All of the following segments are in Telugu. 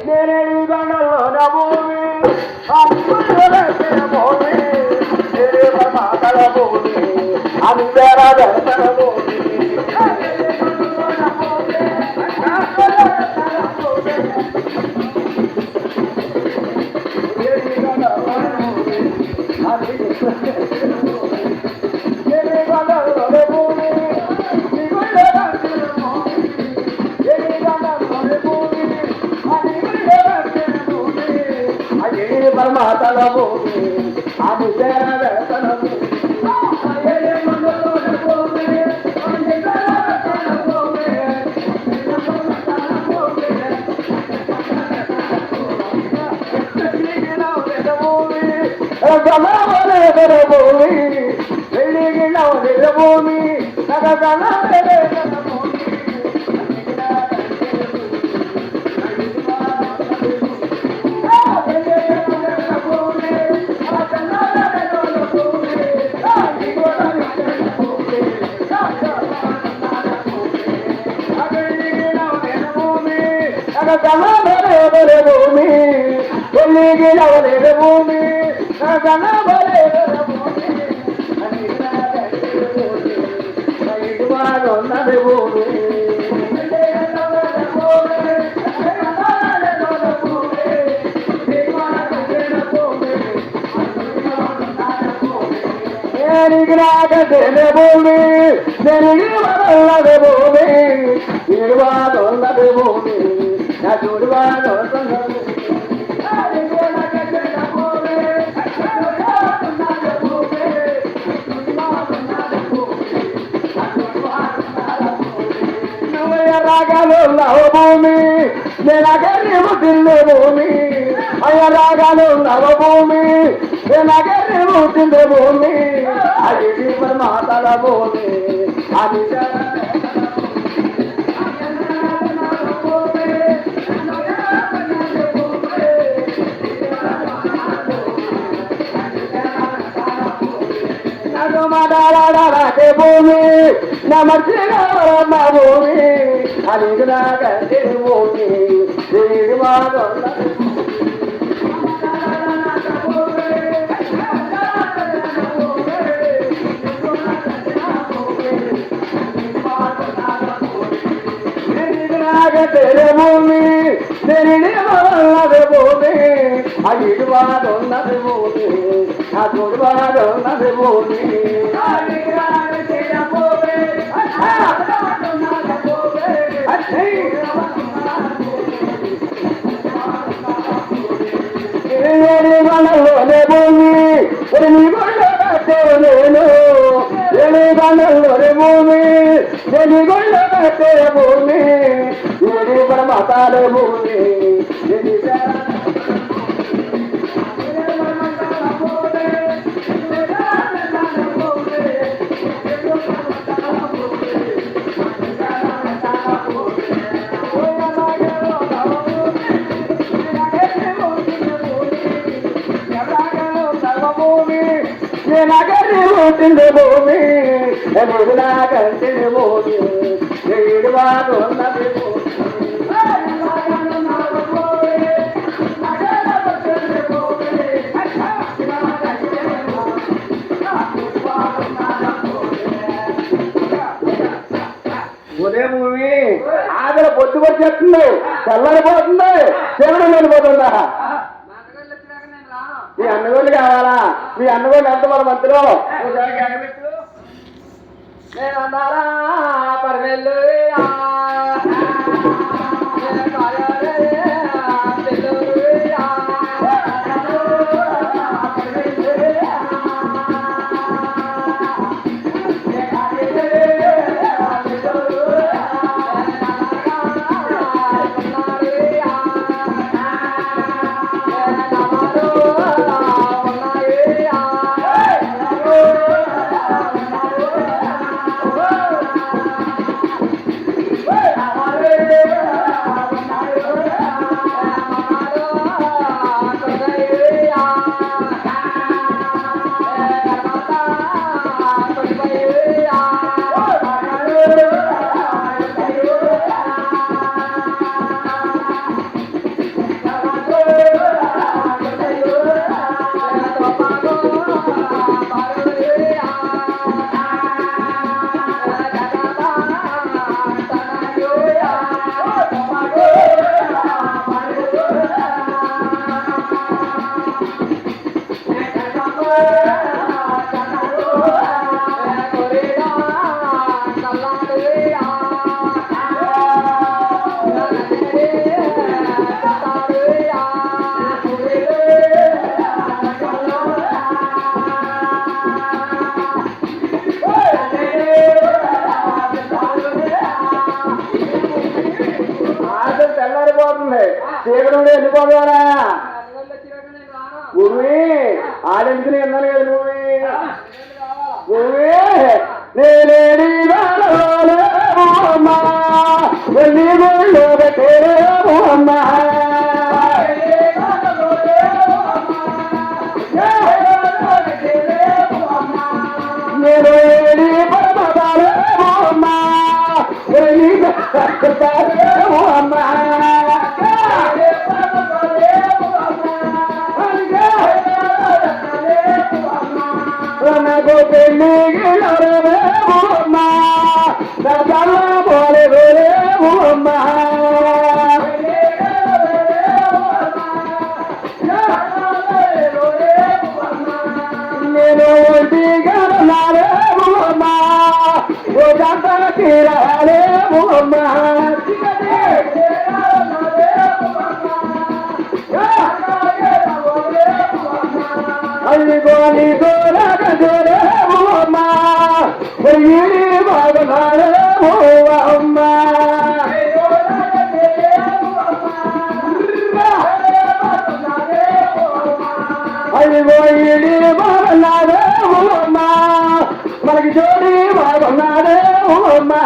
నేనేడు గంటల్లో భూమి భూమి మాటల భూమి అది వేరే దర్శన భూమి పరమాతల భూమి అది దర్శన భూమి వెలిగిన భూమి భూమి వెలిగిన భూమి ఉన్నది భూమి భూమి ఉన్నది భూమి నిర్వాదున్నది భూమి నా చూడువాడు రాగాలు భూమి నేనగర్యము తిల్లు భూమి అయ్య రాగాలు భూమి నేనగర్యము తిల్లు భూమి అది పరమాతల భూమి అది భూమి నమర్చిన భూమి అది నాగంటే భూమి భూమి ఉన్నది భూమి అది ఉన్నది భూమి నా చూడువాడున్నది భూమి గంటల్లోనే భూమి నీ గొళ్ళ నేను ఎని గంటల్లోనే భూమి నీ గొళ్ళ భూమి ఎని పరమతాల భూమి నగరి పుట్టింది భూమి నాగంటే భూమి ఏడువాడు ఉన్నది ఉదయం భూమి ఆగల పొద్దు వచ్చేస్తుంది తెల్లడిపోతుంది చెవుడు వెళ్ళిపోతుందా మీ అన్నగోళ్ళు కావాలా మీ అన్నగోళ్ళు ఎంత మన మధ్యలో నేను అన్నారా పర్వేళ్ళు వెళ్ళిపోతుంది చీకటి నుండి వెళ్ళిపోతారా భూమి ఆడించి విన్నాను కదా భూమి నేనేడి అమ్మా వెళ్ళి గుళ్ళు పెట్టేరే అమ్మా నేను ఏడి పరమదారే అమ్మా వెళ్ళి అమ్మా నాకు పెళ్ళికి అమ్మా పోలే అమ్మా నేను ఒంటిగా అమ్మా ఓ గంటకి రాలేము అమ్మా అల్లిగోని దూరగజరేము అమ్మా పొయ్యి బాగున్నారేము అమ్మా అల్లిగోయిడి బాగున్నారేము అమ్మా మనకి జోడి బాగున్నారేము అమ్మా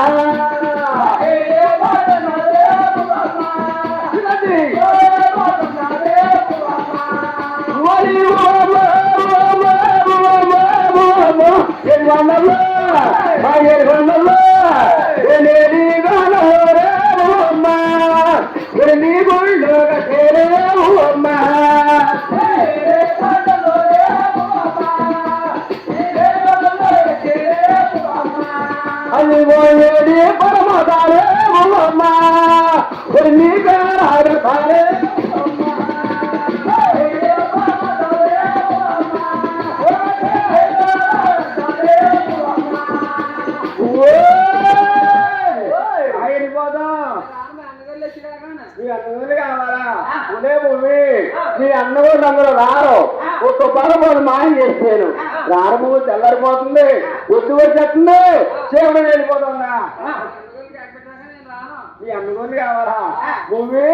నీ గుళ్ళు అమ్మా అది పోయేది పరమదారే అమ్మా నీ కారే కావాలా ఉదయ భూమి మీ అన్నగోడు అందరూ రారు ఒక్క పదమూడు మాయం చేసాను రారము తెల్లరిపోతుంది ఒడ్డు వచ్చేస్తుంది చేపలు వెళ్ళిపోతుందా మీ అన్నగోడు కావాలా భూమి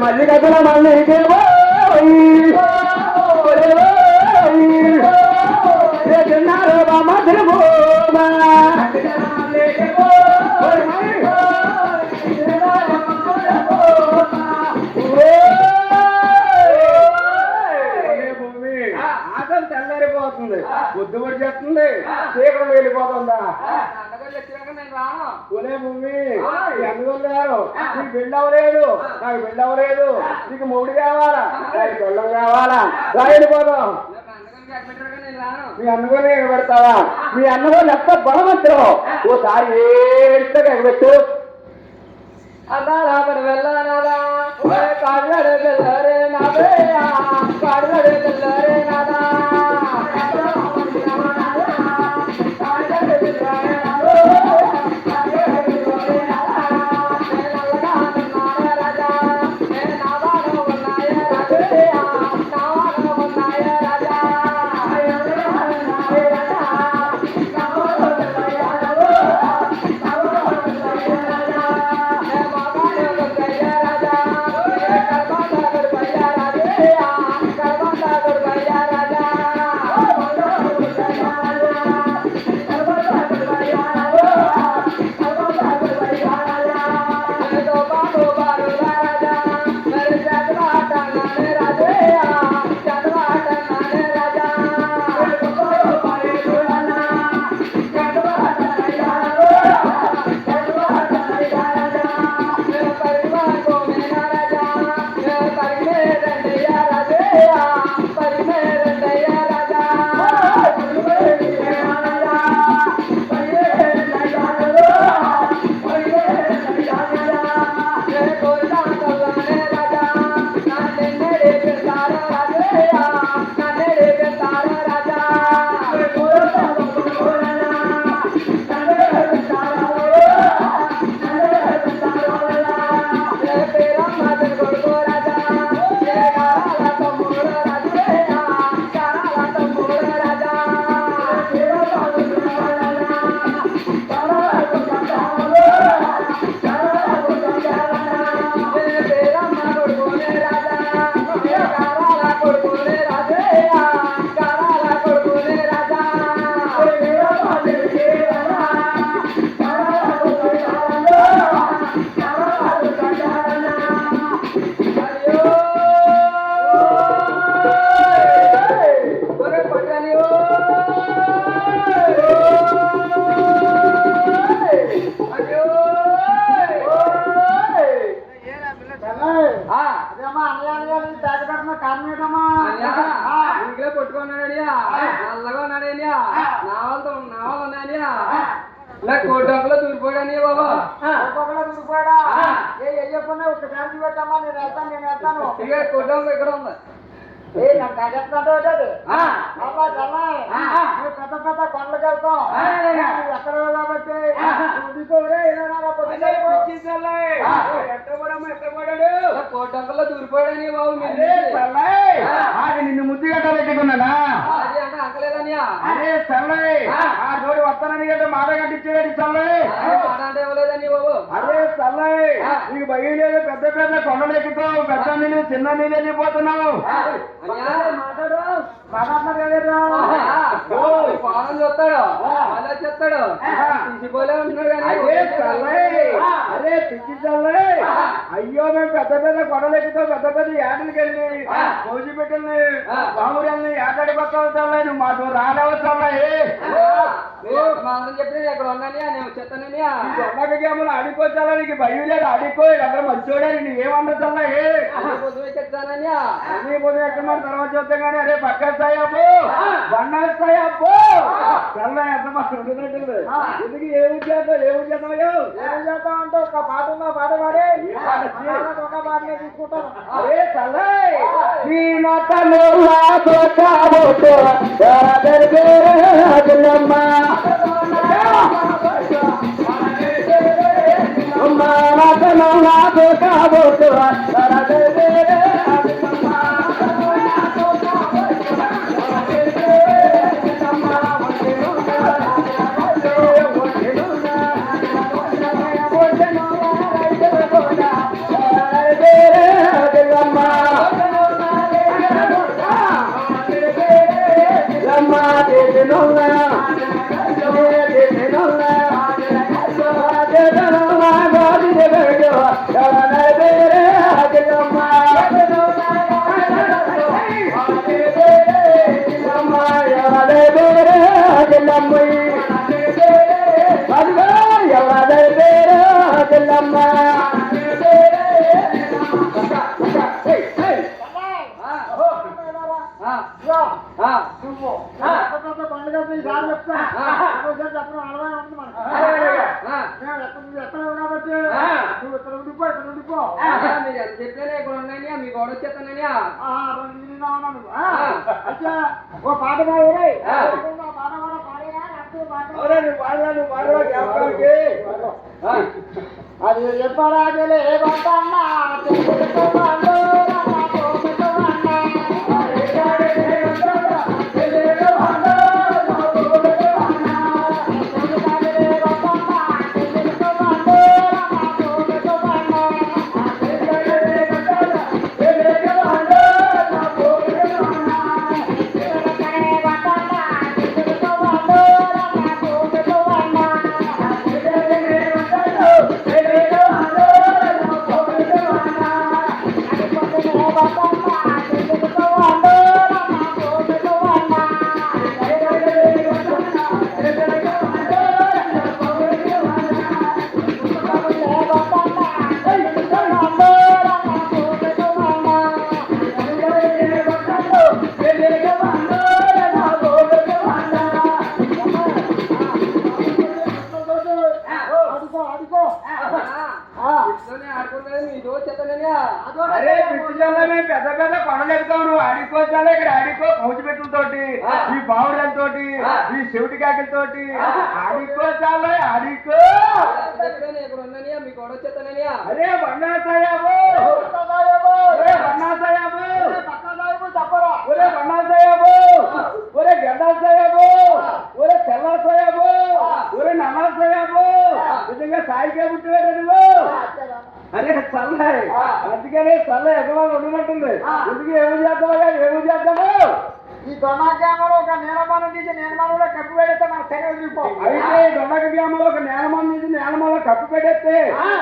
మళ్ళీ కథల మళ్ళీ తెల్లారిపోతుంది బుద్ధి పడి చేస్తుంది చీకటి వెళ్ళిపోతుందా కొనే భూమి ఎందుకు నీకు పెళ్ళి అవ్వలేదు నాకు పెళ్ళి అవ్వలేదు నీకు మొగుడు కావాలా నాకు పెళ్ళం కావాలా రాయడిపోదాం మీ అన్నగోని ఎగబెడతావా మీ అన్నగోని ఎంత బలవంతులు ఓసారి ఏడుతో ఎగబెట్టు అన్నా వెళ్ళానా కాళ్ళ వెళ్ళరే నా కోటంలో దూరిపోయాడు బాబా దూరిపోయాడా ఏ అయ్యప్పనే ఒక శాంతి పెట్టమ్మా నేను వెళ్తాను ఇక కోటంలో ఇక్కడ ఉంది పెద్ద పెద్ద కొండలకి వెళ్తాం ఎక్కడ కాబట్టి కోటంలో దూరిపోయాడని బాబు నిన్ను ముద్దు గట్ట పెట్టుకున్నానా అంటే అంకలేదని అరే చల్లే ఆ తోడు వస్తానని గట్ట మాట కట్టించాడు చల్లే మాట అంటే ఇవ్వలేదని బాబు అరే చల్లే నీకు భయం లేదు పెద్ద పెద్ద కొండలు ఎక్కుతావు పెద్ద నీళ్ళు చిన్న నీళ్ళు వెళ్ళిపోతున్నావు పానం చూస్తాడు అలా చెప్తాడు తీసిపోలే ఉంటున్నాడు కానీ అరే పిచ్చి చల్లే అయ్యో మేము పెద్ద పెద్ద కొండలు ఎక్కుతాం పెద్ద పెద్ద ఏటలకి వెళ్ళి కోసి పెట్టింది బాబుని ఏటాడిపోతావు చల్లే నువ్వు మాతో రాలేవు చల్లే చెప్పిన ఎక్కడ ఉన్నాని నేను చెప్తానని అన్నకేమో ఆడిపోతాలా నీకు భయం లేదు ఆడిపో అక్కడ మంచోడే నువ్వేమన్నా చల్లే పొద్దునే చెప్తానని అన్ని పొద్దు ఎక్కడ తర్వాత చూస్తాం కానీ అరే పక్క స్థాయబ్బో బండ స్థాయబ్బో చల్ల ఎంత మాట్లాడుతున్నట్టు ఎందుకు ఏమి చేస్తామయ్యో ఏం చేస్తాం అంటే ఒక పాట ఉందా పాట పాడే ఒక పాటనే తీసుకుంటాం అరే చల్ల ఈ నటలో వస్తున్నానని మీ గోడ వచ్చేస్తానని ఓ పాట పాడే పాట కూడా పాడేరా అది చెప్పరాజలే అరే పిచ్చిజల్లమే పెద్ద పెద్ద కొండలు ఎక్కుతావు నువ్వు ఆడిపోతాలే ఇక్కడ ఆడికో పౌచి పెట్టులతోటి ఈ బావులతోటి ఈ చెవిటి కాకిలతోటి ఆడిపోతాలే ఆడికో మీ గోడ వచ్చేస్తానని అరే బండా సాయాబు ఒరే బండా సాయాబు చెప్పరా ఒరే బండా సాయాబు ఒరే గడ్డ సాయాబు ఒరే తెల్ల సాయాబు ఒరే నల్ల సాయాబు నిజంగా సాయికే పుట్టివేట నువ్వు అరే చల్ల అందుకనే చల్ల ఎక్కడో ఉండినట్టుంది ఎందుకు ఏమి చేద్దాము ఈ దొండగ్రామంలో ఒక నేలమానం తీసి నేలమానంలో కప్పు పెడితే మన శరీరం చూపం అయితే ఈ దొండగ్రామంలో ఒక నేలమానం తీసి నేలమానంలో కప్పు పెడితే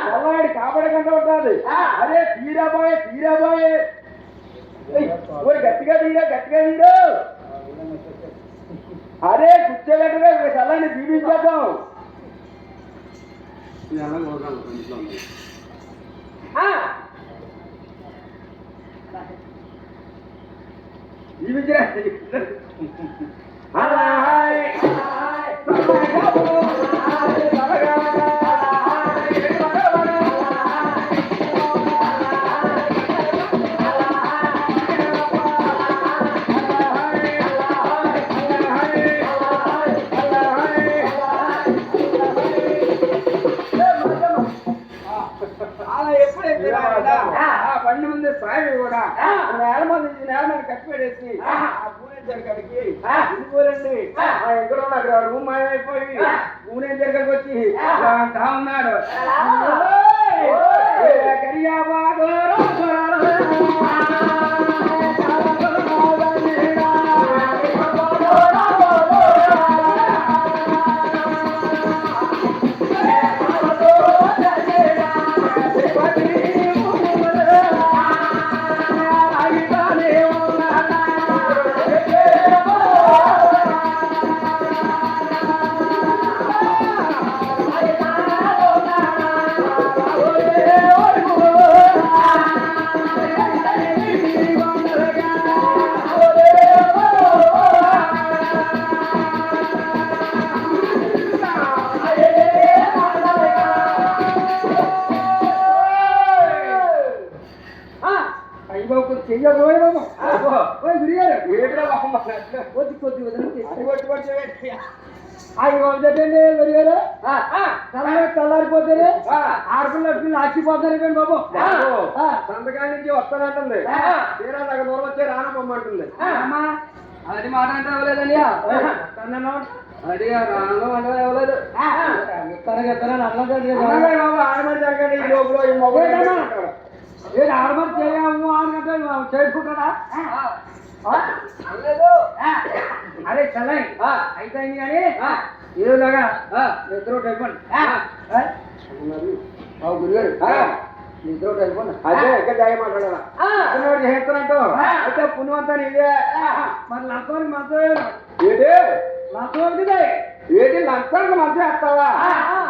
చల్లవాడి కాపాడి కంటే ఉంటుంది అరే తీరాబాయ్ గట్టిగా తీరా అరే కూర్చోబెట్టగా చల్లని దీవించేద్దాం జీవించరా బండి ముందు సాయి కూడా నేల కట్టి పెట్టేసి ఆ పూనేశ్వరి కాడికి పోరండి ఎక్కడ అక్కడ రూమ్ మాయమైపోయి పూనేశ్వరి కాడికి వచ్చి అంటా ఉన్నాడు చల్లారిపోతే ఆడపిల్ల ఆచిపోతారు బాబు సంతకాల నుంచి వస్తానంటుంది తీరా దగ్గర దూరం వచ్చే రానమ్మంటుంది అది మాట అంటే అవ్వలేదని అది రాను అంటే అవ్వలేదు ఆడమని జరగండి ఈ లోపల ఈ మొబైల్ ఆడమని చేయము అనుకుంటే చేసుకుంటాడా అరే చల్లని అయితే కానీ ఏలాగా నిద్ర అయిపోండి గురుగారు నిద్ర అయిపోండి అదే ఎక్కడ చేయమంటాడా చేస్తున్నట్టు అయితే పుణ్యమంతా నీదే మరి లంచానికి మంచం ఏంటి లంచం ఏంటి లంచానికి మంచం వేస్తావా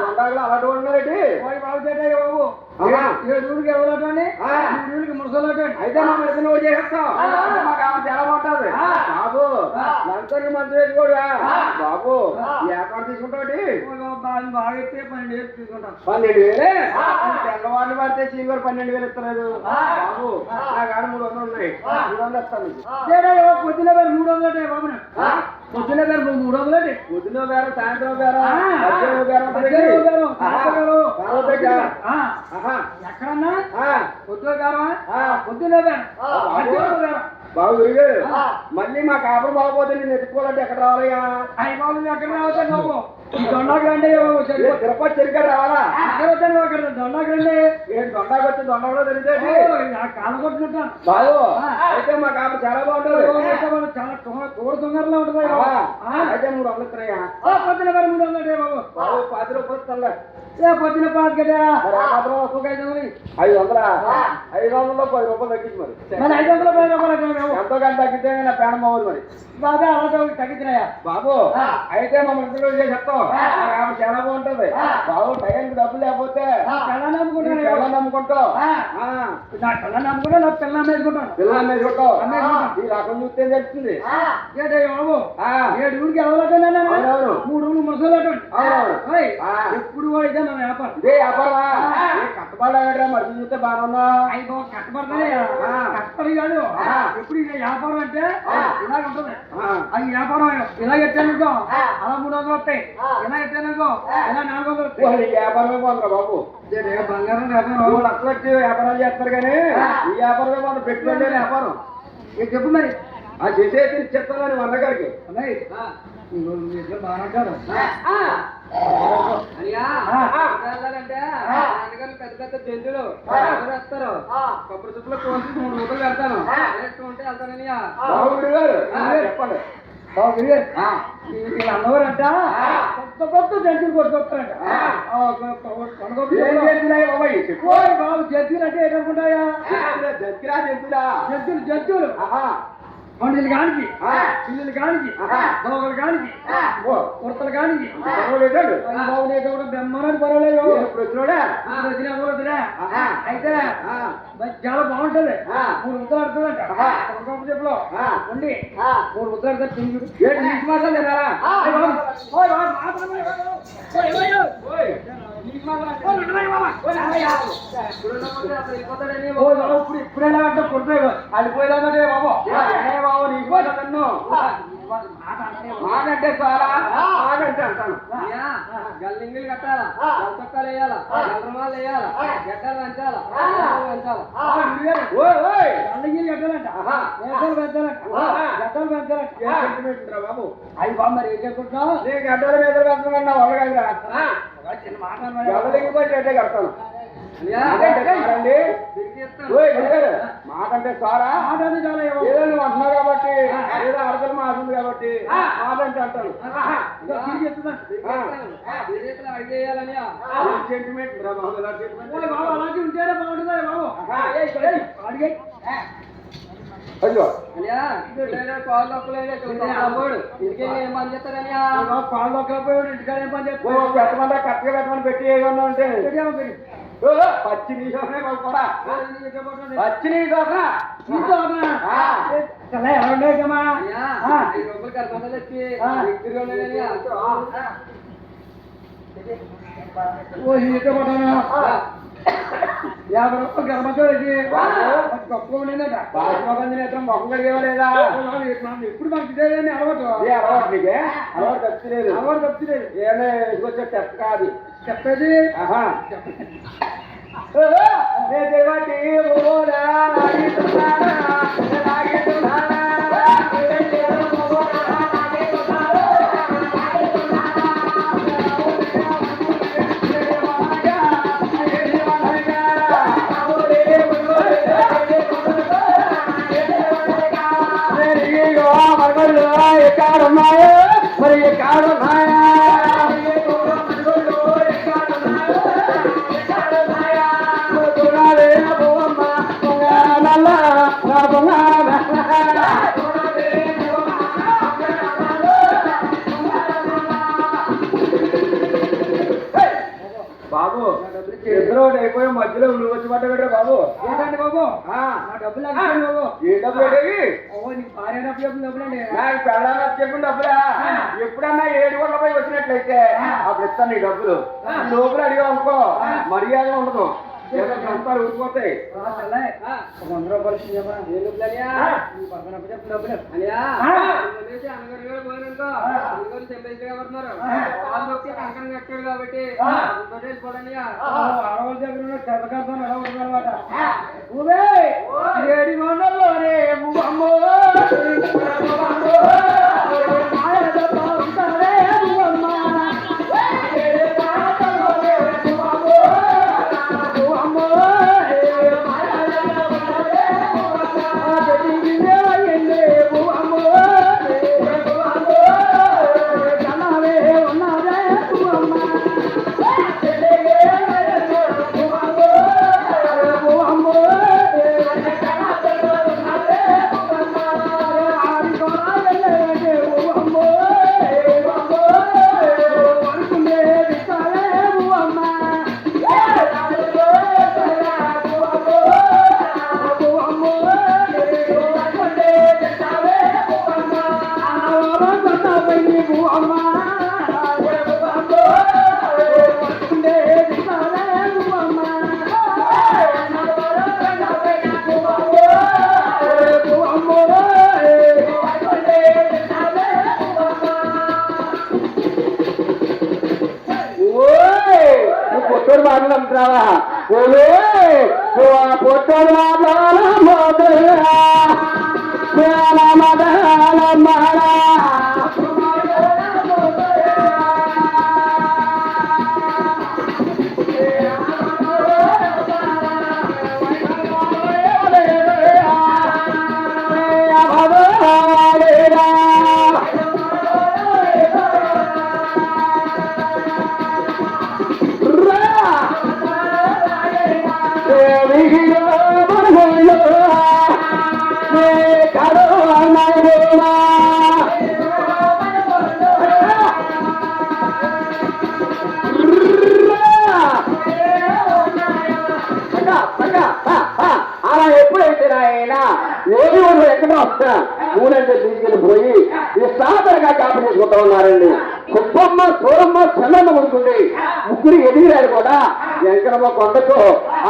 దొండలు అలాంటి ఉన్నారేంటి బాబు చేయ బాబు ఆహా. 7 ఊరికి ఎవరటండి ఆ. 3 ఊరికి ముసలటండి అయితే మా మరిది నువ్వు చేస్తావు మాకు ఆమె చాలా బాగుంటుంది బాబు లంచానికి మంచి వేసుకోడా బాబు ఈ వ్యాపారం తీసుకుంటావు బాగా ఎత్తే 12 తీసుకుంటాం 12,000 తెల్లవాళ్ళు పడితే చీకటి 12,000 ఇస్తలేదు బాబు నా కాడ 300 ఉన్నాయి 300 ఇస్తాను నీకు. పొద్దున గారు 300 బాబు పొద్దున గారు 300 పొద్దున బేరం సాయంత్రం బేరం ఆ. మధ్యాహ్నం బేరం ఉంటుంది. మధ్యాహ్నం బేరం, సాయంత్రం బేరం. బాబు దగ్గర. ఆహా. ఎక్కడన్నా ఆ. పొద్దున గారు ఆ. పొద్దున గారు మధ్యాహ్నం గారు బాబు గురిగారు ఆ. మళ్ళీ మా కాపురం బాగోపోతే నేను ఎత్తుకోవాలంటే ఎక్కడ రావాలయ్యా అయ్యి బాబు ఎక్కడ రావచ్చండి బాబు ఈ దొండకు రండి ఏ తిరుపతి చెరికాడ రావాలా అక్కడ దొండకు రండి ఏంటి దొండకు వచ్చి దొండ కూడా తెలిసేది కాలు కొట్టుకుంటాను బాబు అయితే మా కాపురం చాలా బాగుంటుంది చాలా తోడు దొంగరలో ఉంటుంది అయితే 300 ఇస్తున్నాయా పొద్దున గారు 300 బాబు బాబు 10 రూపాయలు ఇస్తానులే. పొద్దున పాత కదా మరి ఆ మాత్రం ఒక 500 500 500లో 10 రూపాయలు తగ్గించి మరి మరి 500 రూపాయలు ఎంతో కానీ తగ్గితే నా ప్రాణం బాగుంది మరి బాబా అలా తగ్గుతున్నాయా బాబు అయితే మా మృతులు చెప్తాం ఆమె చాలా బాగుంటది బాబు టైంకి డబ్బులు లేకపోతే పిల్లలు నమ్ముకుంటాను పిల్లలు నమ్ముకుంటావు నా పిల్లలు నమ్ముకుంటా నా పిల్లలు వేసుకుంటాను పిల్లలు అమ్మేసుకుంటావు ఈ రకం చూస్తే తెలుస్తుంది ఏంటయ్య బాబు ఆ. 7 ఊరికి ఎవరటండి అవునవును. 3 ఊళ్ళు ముసలటండి అవునవును. ఆ. ఎప్పుడు కూడా ఇదే మన వ్యాపారం ఇదే వ్యాపారమా కట్టబడ్డా మరి చూస్తే బాగా ఉన్నా అయ్యి బాబు కష్టపడతానే కష్టపడి కాదు ఎప్పుడు ఇదే వ్యాపారం అంటే ఇలాగ ఉంటుంది అది వ్యాపారం ఇలా ఎట్టానుకో అలా 300 వస్తాయి ఇలా ఎట్టానుకో ఇలా 400 వస్తాయి వ్యాపారమే బాగుందిరా బాబు బంగారం వ్యాపారం 3 లక్షలు వచ్చి వ్యాపారాలు చేస్తారు కానీ ఈ వ్యాపారమే బాగుంది పెట్టుబడి వ్యాపారం చెప్పు మరి ఆ చేసేది చెప్తాను మా అన్నగారికి అన్నయ్య బాగుంటారు అంటే నాన్నగారు పెద్ద పెద్ద జంతువులు వస్తారు కొబ్బరి చుట్టూ కోసి 3 రూపాయలు పెడతాను ఉంటే వెళ్తానని బాబుడి గారు చెప్పండి వీళ్ళందరూ అంట కొత్త కొత్త జంతువులు కొట్టుకొస్తారంట ఏం చేస్తున్నాయి బాబాయ్ చెప్పు. బాబు జంతువులు అంటే ఏంటనుకుంటాయా జంతురా జంతురా జంతువులు పండుగలు కానికి పిల్లలు కానికి దోగలు కానికి ఉడతలు కానికి బాగులేదు బ్రహ్మాన్ని పర్వాలేదు ఇప్పుడు వచ్చినోడా వచ్చినా అయితే చాలా బాగుంటది 3 ముద్దలు ఆడుతుందంట చెప్పులో ఉండి 3 ముద్దలు ఆడుతుంది తింగుడు ఏంటి నీకు మాసాలు తినాలా ఇప్పుడైనా అంటే కొడుతాయి అడిపోయేదామంటే బాబు బాబు నీకు మాసాలు నన్ను మాకంటే చాలా మాకంటే అంటాను గల్లింగులు కట్టాలా చొక్కాలు వేయాలా గల్రమాలు వేయాలా గడ్డలు పెంచాలా పెంచాలా గల్లింగులు కట్టాలంట వేసాలు పెంచాలంట గడ్డలు పెంచాలంట బాబు అవి బాబు మరి ఏం చెప్పుకుంటున్నావు నేను గడ్డల మీద కడుతున్నా వాళ్ళు కాదురా చిన్న మాట గడ్డలింగిపోయి చెట్టే కడతాను మాకంటే చాలా ఏదో నువ్వు అంటున్నావు కాబట్టి ఏదో అర్థం మారుతుంది కాబట్టి మాకంటే అంటాను సెంటిమెంట్ అలాగే ఉంటేనే బాగుంటుందా బాబు అడిగే అయ్యో పాలు తక్కువలేదు ఇంటికెళ్ళి ఏం పని చేస్తారని పాలు తక్కువపోయాడు ఇంటికాడ ఏం పని చేస్తాడు పెట్టమన్నా కరెక్ట్గా పెట్టమని పెట్టి ఏమన్నా ఉంటే పచ్చి నీసోనే కూడా పచ్చి నీసోనా ఎలా ఉండేదమ్మా 5 రూపాయలు కర్మందలు వచ్చి ఓ ఈత పట్టానా 50 రూపాయలు గర్భంతో గొప్పగా ఉండేదట బాగా మొహం కలిగేవలేదా ఎప్పుడు మనకి ఇదేని అలవాటు అలవాటు నీకే అలవాటు తప్పలేదు అలవాటు తప్పిలేదు ఏమైనా ఎదుకొచ్చే చెత్త కాదు చెప్పేది ఎక్కడున్నాయో మరి ఎక్కడున్నాయా బాబు ఇద్దరు అయిపోయి మధ్యలో మాట పెట్టరు బాబు. ఏంటండి బాబు ఆ, నా డబ్బులు అడిగాను బాబు. ఏ డబ్బులు పెట్టేవి? ఓ నీకు భార్య డబ్బులండి నాకు పెళ్ళాలని చెప్పిన డబ్బులా? ఎప్పుడన్నా 7 వచ్చినట్లయితే అప్పుడు ఇస్తాను నీ డబ్బులు. ఈ లోపల అడిగావు అనుకో మర్యాద ఉండదు, ఏదో సంతాలు ఊడిపోతాయి. 100 రూపాయలు ఇచ్చిందమ్మా. ఏం డబ్బులయ్యా? నీ పక్కన చెప్పిన డబ్బులు అయ్యా ఆ. అన్నగారు కూడా పోయినాకో అన్నగారు చెంబేసిగా పడుతున్నారు. వాళ్ళు నొక్కి కంకణం కట్టాడు కాబట్టి వెళ్ళిపోదండి. ఆడవాళ్ళ దగ్గర ఉన్న చెత్తకార్థం ఎలా ఉందన్నమాట. ఊవే 700లోనే అమ్మో పొట్టోడు మాటలు అంటున్నావా? పొట్టోడు అలా ఎప్పుడైతే నాయనా ఏది వాళ్ళు ఎక్కడ వస్తా ఊరంటే తీసుకెళ్ళి పోయి ఈ సాధారణంగా కాపు చేసుకుంటా ఉన్నారండి. సుబ్బమ్మ సూరమ్మ చల్లమ్మ కొడుకుంది ముగ్గురు ఎదిగిరారు కూడా వెంకటమ్మ కొండకు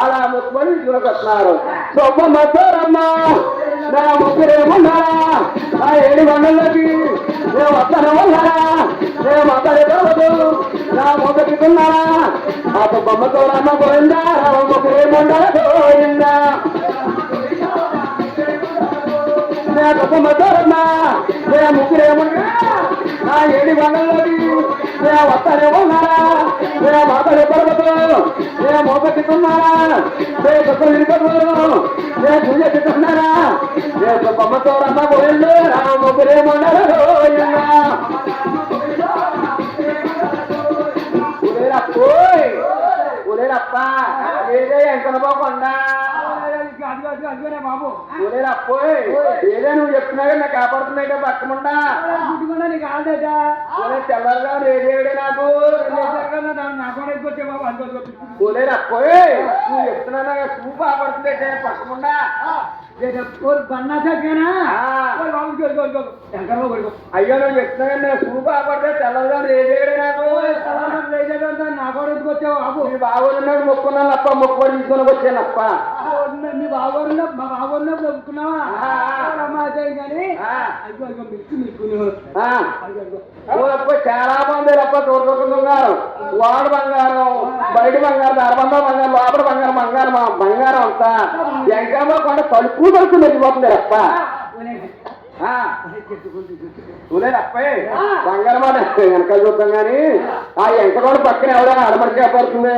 అలా ముక్కుమని ఇంట్లోకి వస్తున్నారు. సుబ్బమ్మ సూరమ్మ నా ముగ్గురేమున్నారా? నా 7 గంటలకి నేను వస్తాను ఉన్నారా? నేను మాట్లాడేది నా మొదటికున్నారా? ఆ సుబ్బమ్మ సూరమ్మ పోయిందా? ముగ్గురేముండారా పోయిందా? ముగ్గురేముండా నా 7 గంటలకి నేను వస్తానే ఉన్నారా? నేను మాట్లాడే పర్వతం నేను మొదటికున్నారా? నేను సుఖం నేను చూసేట్టున్నారా? నేను సుబ్బమ్మ సూరమ్మ పోయిండు నా ముగ్గురేముండారా పోయిందా? ఉలేరప్ప ఏదే ఎంకనపోకుండా అదిగోనే బాబు ఉలేరప్ప ఏదే నువ్వు చెప్తున్నాగా నాకు కాపాడుతున్నాయి పక్కకుండా గుడ్డుకున్నా నీకు ఆడేటా తెల్లగా రేడియోడే నాకు నా కూడా వచ్చే బాబు అనుకో ఉలేరప్ప నువ్వు చెప్తున్నా చూపు కాపాడుతుంటే పక్కకుండా బన్నా చక్కనా అయ్యో నువ్వు చెప్తున్నా చూపు కాపాడితే తెల్లగా రేడియోడే నాకు నా కూడా వచ్చావు బాబు మీ బాబున్నాడు మొక్కున్నాను అప్ప మొక్కుబడి తీసుకొని వచ్చానప్ప మీ బాబు మా బాబు మొక్కున్నావా కానీ చాలా మంది అప్ప తోడుకుంటున్నారు. వాడు బంగారం బయట బంగారం దర్బంద బంగారం లోపల బంగారం బంగారం బంగారం అంతా ఎంకమ్మ కొండ తలుపు తలుపు వెళ్ళిపోతుంది అప్ప. అప్పే బంగారం మాట వెనకాల చూద్దాం కానీ ఆ ఎంక కూడా పక్కన ఎవరైనా అడమడికి పడుతుంది.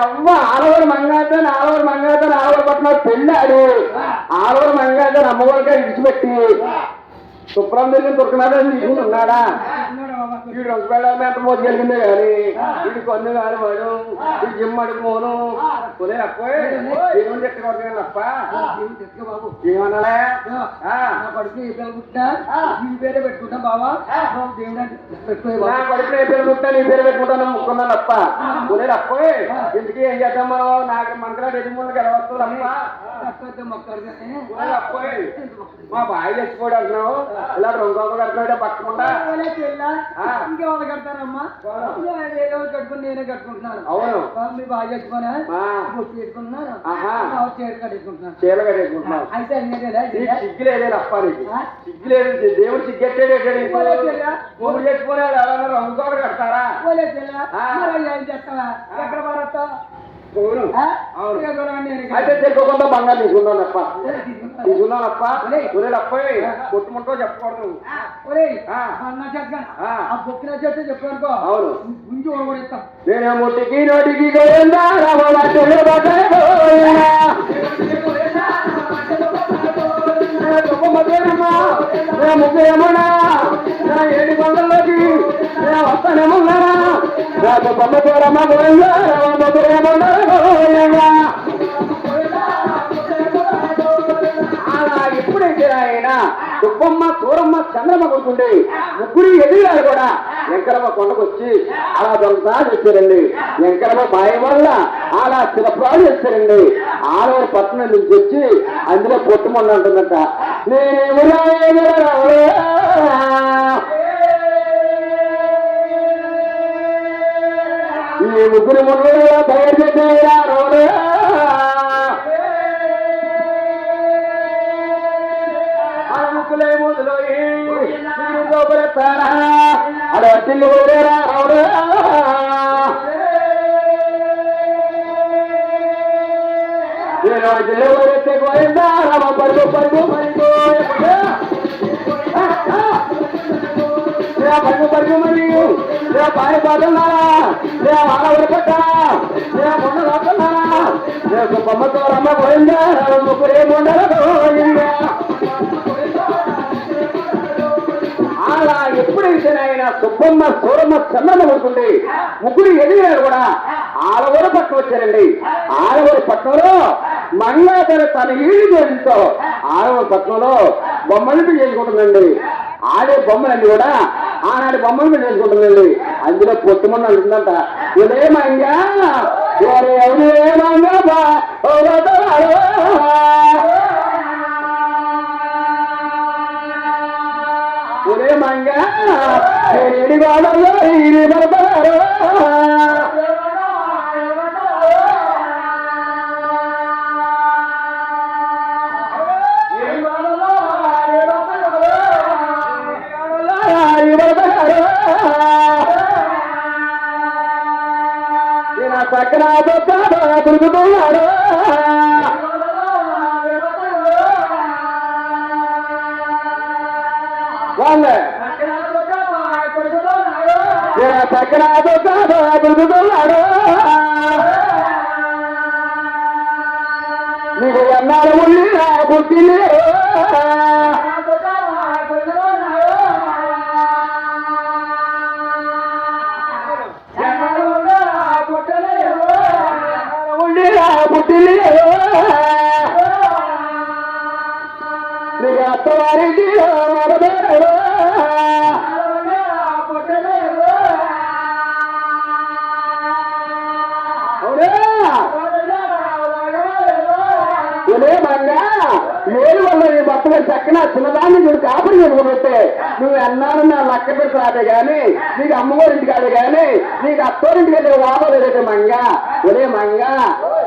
అమ్మ ఆలవరు మంగాతో ఆలవరు పట్టిన పెళ్ళాడు. ఆలవరు మంగాతో అమ్మవారిగా విడిచిపెట్టి శుభ్రం దగ్గర దొరికినాడా ఉన్నాడా? వీడు రంగు వెళ్ళాలి ఎంత మోసుకెళ్ళిందే కానీ వీడి కొన్ను కాదు వాడు వీడు జిమ్ అడుగుపోను కొనే అప్పోయి దేవుని చెట్టుకోవడం తప్ప బాబు ఏమన్నాలే నా కొడుకు ఏ పేరు పుట్టినా ఈ పేరే పెట్టుకుంటా బాబా దేవుడు అంటే పెట్టుకోే నా కొడుకు ఏ పేరు పుట్టినా నీ పేరు పెట్టుకుంటాను ముక్కున్నాను తప్ప కొనే అప్పోయి ఎందుకు ఏం చేద్దాం మనం నాకు మనకలా ఎదుగుండకి ఎలా వస్తుంది తప్ప మొక్కలు కానీ అప్పోయి మా బాయ్ చచ్చిపోయాడు అంటున్నావు ఇలా రంగు కడుతున్నాడే పక్కకుండా ఇంకెవరు కడతారమ్మా ఏదో కట్టుకుని నేనే కట్టుకుంటున్నాను అవును మీ బాగా చచ్చిపోయినా బొట్టు పెట్టుకుంటున్నాను చీర కట్టుకుంటున్నాను చీర కట్టుకుంటున్నావు అయితే సిగ్గులేదే తప్ప నీకు సిగ్గులేదు దేవుడు సిగ్గెట్టాడు మూడు చచ్చిపోయాడు అలా రంగు కడతారా ఏం చేస్తావా ఎక్కడ పడతా అయితే తెలుసుకోకుండా బంగారు తీసుకున్నావు తప్ప తీసుకున్నావు తప్ప అప్ప కొట్టుముంటో చెప్పకూడదు చెప్పానుకో అవును గుంజు ఓడగొడేస్తాం నేను ముట్టికి నోటికి ముగ్గురేమన్నా ఏడు కొండల్లోకి వస్తానేమన్నారా నాకు బొమ్మ దూరమ్మ అలా ఎప్పుడైతే ఆయన దుబ్బమ్మ సూరమ్మ చంద్రమ్మ కొడుకుండే ముగ్గురు ఎదిగారు కూడా వెంకరమ్మ కొండకొచ్చి అలా దొంగ చేశారండి వెంకరమ్మ భయం వల్ల అలా శిలప్రాలు చేశారండి ఆడవారి పట్టణం నుంచి వచ్చి అందులో పొట్టుమొండ అంటుందట నేనేమో ఈ ముగ్గురు ముగ్గురు బయలుదేరారు ఆ ముగ్గులే మొదలు అలా తిల్లు రావుడు నేను పోయిందా పరుగు పరుగు పరుగు పరుగు పరుగు మరియు పారిపోతున్నారా ఆడబడిపోతా మొన్న రాస్తున్నారా రేపు బొమ్మతో రమ్మ పోయిందా ముగ్గురే మొండలు పోయిందా అలా ఎప్పుడైతే ఆయన సుబ్బమ్మ సూరమ్మ చంద్రమ్మ కొడుతుంది ముగ్గురు ఎదిగారు కూడా ఆలవూరు పట్టణం వచ్చారండి ఆలవూరు పట్టణంలో మంగాధర తన ఈడు చేతితో ఆలవూరు పట్టణంలో బొమ్మలు చేసుకుంటుందండి ఆడే బొమ్మలన్నీ కూడా ఆనాడు బొమ్మలు చేసుకుంటుందండి అందులో పొట్టుమన్న అంటుందంట ఉదయమంగా ఉదయమంగా ఏడి వాడలో ఇది పడతారు పక్కన దొరుకుతున్నాడు వాళ్ళ పక్కన దొరుకుతున్నాడు నీకు ఎన్నాళ్ళు ఉండి బుద్ధి లేదు బుద్ధి లేదు నీకు అత్తవారికి మరదారు ఉదయమంగా ఏడు వల్ల నీ భర్తగా చక్కన చిన్నదాన్ని నువ్వు కాపురి పెట్టుకుంటే నువ్వు ఎన్నాడు నా లక్క పెడుతున్నాడే గాని నీకు అమ్మవారింటి కాదు గాని నీకు అత్తోరింటి కాదు రాబోలేదైతే మంగ ఉదయమంగా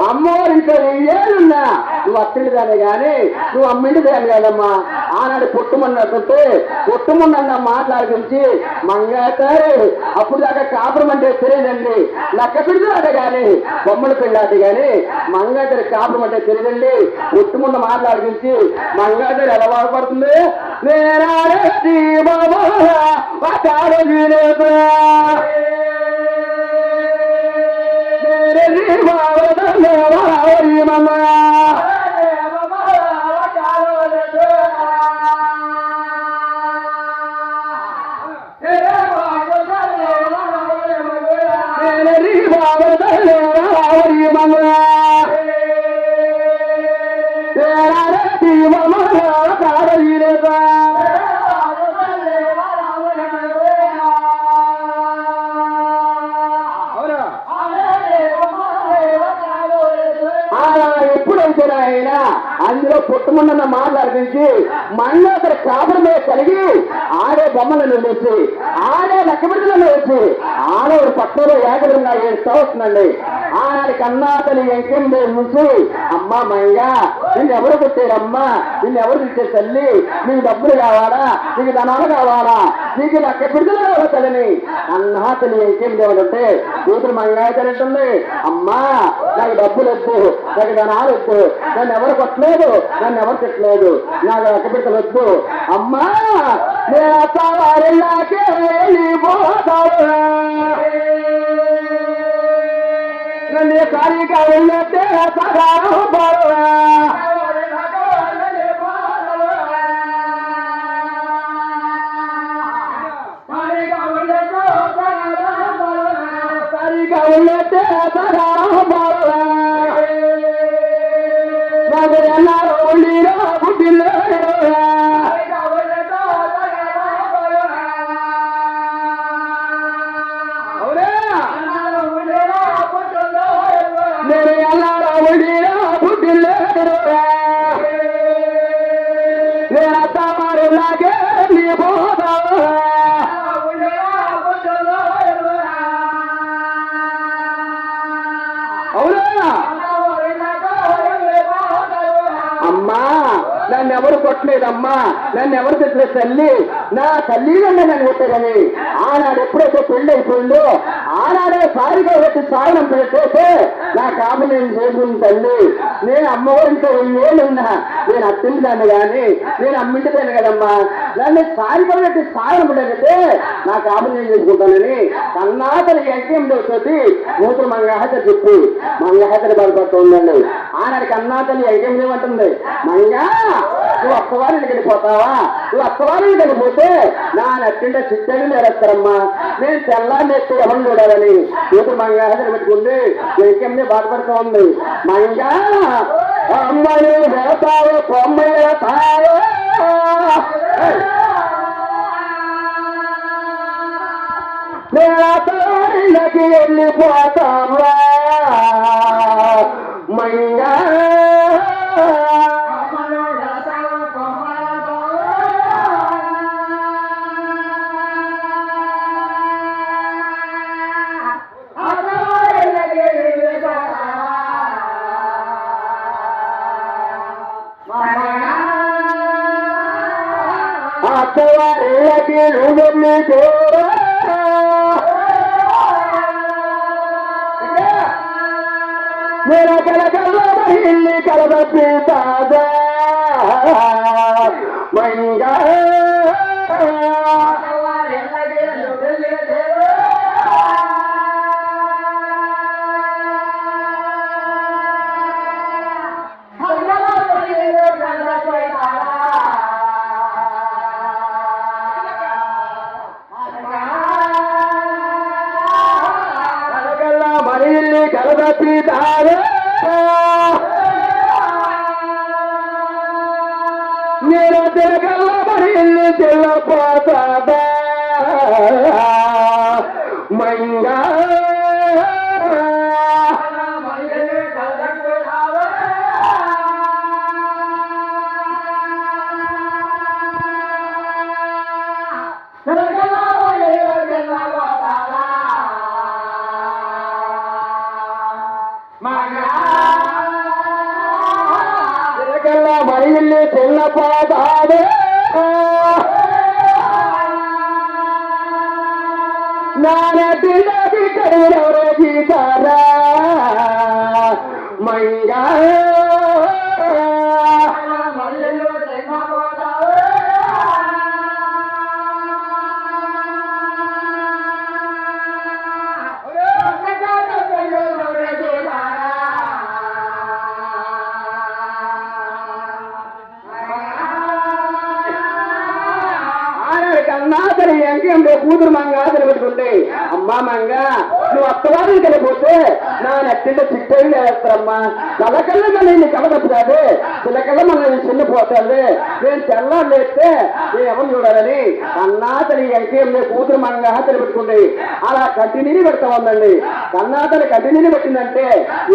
అమ్మవారింట్లో ఏళ్ళున్నా నువ్వు అత్తింటి దానే గాని నువ్వు అమ్మింటి దాని కాదమ్మా ఆనాడు పుట్టుమన్నట్టుంటే పుట్టుమన్న మాట్లాడించి మంగాతారు అప్పుడు దాకా కాపురం అంటే తెలియదండి లక్క పెడుతున్నాడే గాని బొమ్మలు పెళ్ళాటి గాని మంగాతారు కాపురం అంటే తెలియదండి పుట్టుమున్న మాట్లాడించి మంగాతారు ఎలా బాధపడుతుంది నేనాడే బాబా ఎప్పుడైతే ఆయన అందులో పుట్టమున్న మాటలు అర్పించి మళ్ళీ అక్కడ కాపురం మీద కలిగి ఆడే బొమ్మలను వేసి ఆడే లెక్కబిడ్డలను వేసి ఆడవాడు పట్టణంలో ఏకదంగా ఏడుస్తూ వస్తుందండి. ఆనాడు కన్నా తల్లి ఎంకేం చూసి అమ్మ మంగా నిన్ను ఎవరు కొట్టారమ్మా, నిన్ను ఎవరు తెచ్చే తల్లి, నీకు డబ్బులు కావాలా, నీకు ధనాలు కావాలా, నీకు లెక్క బిడ్డలు కావాలా తల్లిని అన్నా తల్లి ఎంకేం దేవుడంటే కూతురు మంగా తల్లింటుంది. అమ్మా నాకు డబ్బులు వద్దు, నాకు ధనాలు వద్దు, నన్ను ఎవరు కొట్టలేదు, నన్ను ఎవరు తిట్టలేదు, నాకు లెక్క బిడ్డలు వద్దు. అమ్మా నేను వారిలాగే నన్ను సారిగా వెళ్ళతే సారిగా వెళ్ళతే నాకు ఎన్నారో ఉండిరో బుద్ధిలో నేను ఎన్నారో ఉండిరో బుద్ధిలో నేను అత్తమారులాగే నీ పోతావు అవునా అమ్మా నన్ను ఎవరు కొట్టలేదమ్మా, నన్ను ఎవరు తిట్టలేదు తల్లి, నా తల్లిదండ్రులు నన్ను కొట్టారని ఆనాడు ఎప్పుడైతే పెళ్లి అయిపోయిందో ఆనాడే సారిగా వచ్చి సాయనం పెట్టేస్తే నా కాపు నేను చేసుకున్న తల్లి. నేను అమ్మవారింట్లో 1000 ఉన్నా, నేను అత్తింటి దాన్ని కానీ నేను అమ్మింటి దాన్ని కదమ్మా, నన్ను సారిగా పెట్టి సాయనం పెట్టేస్తే నా కాపు నేను చేసుకుంటానని కన్నా తల్లి ఎంకేం తోటి కూతురు మంగళహారతి చెప్పి మంగళహారతి బాధపడుతూ ఉందండి. ఆనాడు కన్నా తల్లి ఎంకేం ఏమంటుంది, మంగా నువ్వు అక్కవారిని వెళ్ళిపోతావా, నువ్వు అక్కవారిని వెళ్ళిపోతే నా నచ్చింటే చిట్టని నేరేస్తారమ్మా, నేను తెల్లాన్ని ఎత్తి ఎవరిని చూడాలని కూతురు మంగళహారతి పెట్టుకుంది. ఎంకేం బాధపడుతూ ఉంది. మంగా అమ్మని వెళతావు కొమ్మని వెళతావు నేలకి వెళ్ళిపోతావా మంగా అత్తవారికి నువ్వెళ్ళి చూడా నేను కలకల్లి కలబీతాదా మంగా మరిల్లి కలబీతాదా నేను తిరగల్ల మరిల్లి తెల్లపోతాదా మంగా మరిల్లి తెల్లపోతాదే నానటిలోకి కడుగులో గీతారా మంగా కన్నా సరే ఎంకేం కూతురు మంగా పెట్టుకుంటే అమ్మా మంగా నువ్వు అత్తవారికి వెళ్ళిపోతే నా నెట్టింట చిట్టేళ్ళు వేస్తారమ్మా కళ్ళకల్లా నేను కళ్ళ తప్పు కాదు చిల్లకల్లా మన చిన్నపోతుంది నేను తెల్లారు లేస్తే నేను ఎవరు చూడాలని అన్నా తల్లి ఎంకేం కూతురు మంగా పెట్టుకుంది అలా కంటిన్యూ పెడతా ఉందండి కన్నా తల్లి కంటిన్యూ పెట్టిందంటే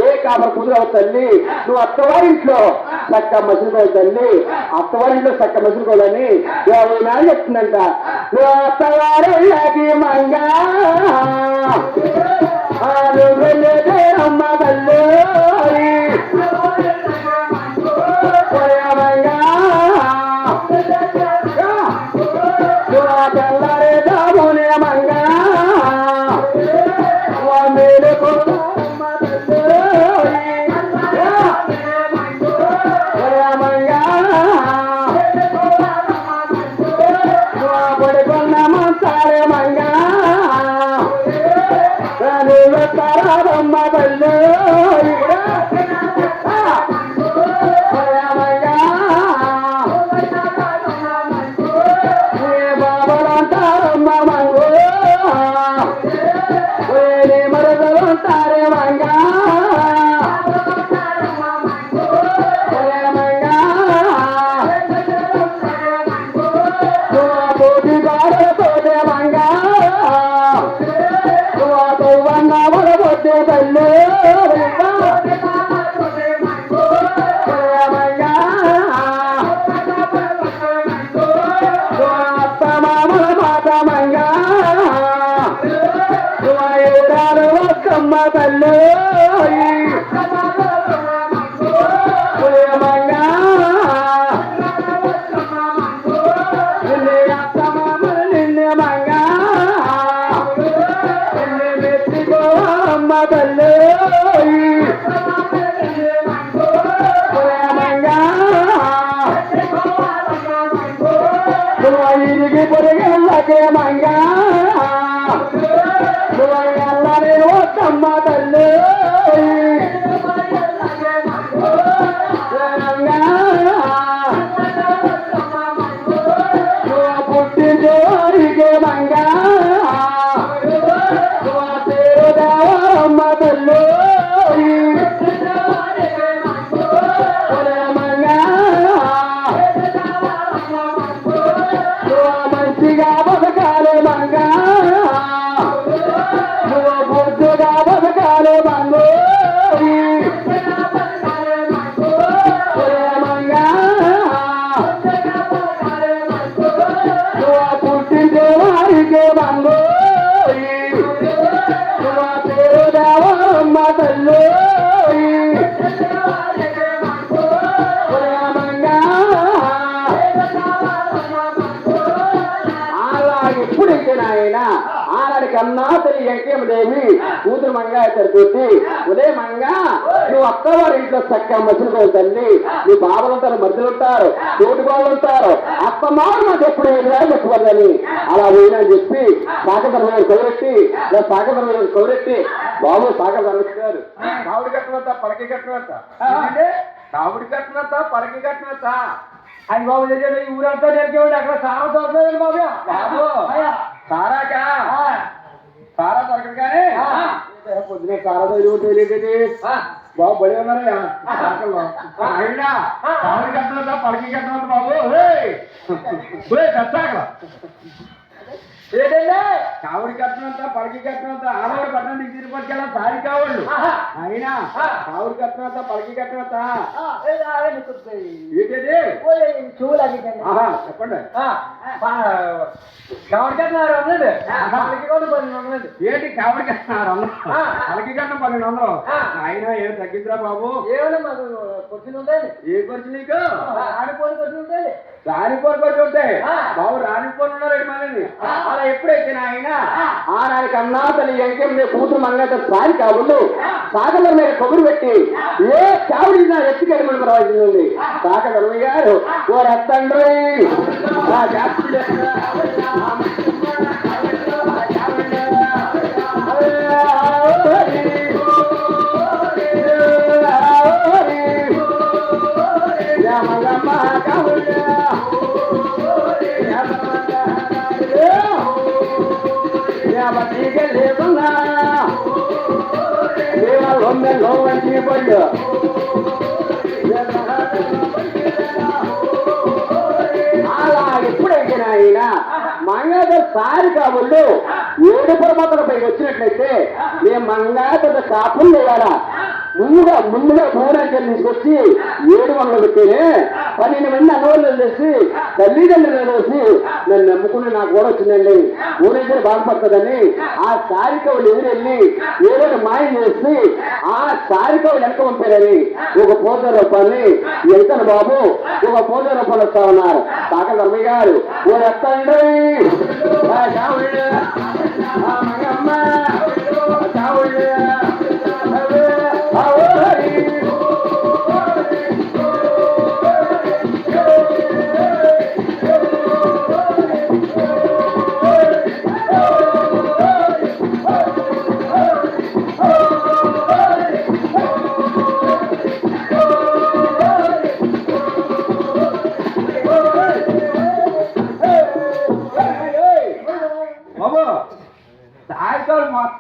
ఏ కాపర కూతురు అవుతుంది నువ్వు అత్తవారింట్లో చక్క మసులుకోవాలి తల్లి అత్తవారింట్లో చక్క మసులుకోవాలని 50 నాళ్ళు చెప్తుందంట నువ్వు అత్తవారి మంగా అమ్మ తల్లి తెల్లారే దామునే మంగా తారాదమ్మ తల్లి బాబలంటారమ్మ మంగో మరదలంటారే మంగా పోటీ బారతోటే మంగా పొద్దు తల్లి అత్త మామల పాత మంగా ఊరాలు వద్దమ్మ తల్లి మంగా అత్త మామల నిన్నే మంగా అమ్మ తల్లి ఇరిగి పొరిగల్లకే మంగా అల్లనే వద్దమ్మ తల్లి పుట్టించోరికే మంగా అమ్మ తల్లి మంచిగా బతకాలే మంగా నువ్వు బుద్ధుగా బతకాలే మంగో మంగా నువ్వు పుట్టించే వారికే మంగో అమ్మ తల్లి ఎప్పుడు ఇంకా నాయన ఆనాడు కన్నా తల్లి వెంకయ్యదేవి కూతురు మంగా సరిపోతే ఉదయ మంగా నువ్వు అత్తవారి ఇంట్లో చక్క మసులుకోవాలి తల్లి నీ బాబులు ఉంటారు మధ్యలో ఉంటారు తోటి బాబులు ఉంటారు అత్తమారు నాకు ఎప్పుడు ఏదైనా చెప్పుకోదని అలా పోయినని చెప్పి సాగధర్మ కౌరెట్టి కౌరెట్టి బాబు సాగధర్మ గారు కావుడి కట్టినంత పలకి కట్టినంత కావుడి కట్టినంత పలకి కట్టినంత అది బాబు దగ్గర ఈ ఊరంతా జరిగేవాడు అక్కడ సారా దొరకలేదు బాబు బాబు సారాకా సారా దొరకదు కానీ పొద్దున సారా దొరికి బాబు బడి ఉన్నారయ్యా అయినా కావుడి కట్టినంత పలకి కట్టినంత బాబు కట్టాక ఏంటంటే కావుడి కట్టినంత పలకి కట్టినంత ఆడవాడు పట్టణానికి తిరుపతికెళ్ళా సారి కావాళ్ళు అయినా కావుడి కట్టినంత పలకి కట్టినంత ఏంటది చెప్పండి కావడి కట్టినారు అన్నది పలకి కూడా 1200 ఏంటి కావుడి కట్టినారు పలకి కట్టిన 1200 అయినా ఏం తగ్గిందిరా బాబు ఏమైనా మాకు ఖర్చులు ఉంటాయి ఏ ఖర్చు నీకు ఆడిపోని ఖర్చులు ఉంటాయి రానిపోని ఖర్చు ఉంటాయి బాబు రానిపోని ఉన్నారండి మనల్ని అలా ఎప్పుడైతే ఆయన ఆనాడు కన్నా తల్లి ఎంకేం కూతురు మంగళ సారి కావులు సాగల మీద కొబ్బరి పెట్టి ఏ కావుడి నా ఎత్తుకెళ్ళి మనం రావాల్సింది సాగధర్మ గారు ఓ రత్తండ్రి లేకున్నా బొమ్మెల్లో వంటి పళ్ళు అలా ఎప్పుడైతే ఆయన మంగాధర సారి కాబోళ్ళు ఏడు పరమాత్మల పైకి వచ్చినట్లయితే మేము మంగాధర కాపులు లేవాలా ముందుగా మూడంచెలు తీసుకొచ్చి 700 పెట్టేనే 12 మంది అన్నవాళ్ళు చేసి తల్లిదండ్రులు వేసి నన్ను నమ్ముకుని నాకు కూడా వచ్చిందండి ఊరైతే బాధపడుతుందని ఆ సారికవులు ఎదురెళ్ళి ఏదో మాయం చేసి ఆ సారికవులు వెనక పంపారని ఒక 1,000 రూపాయలని ఎంతను బాబు ఒక 1,000 రూపాయలు వస్తా ఉన్నారు కాక ధర్మయ్య గారు ఓ ఎత్తండి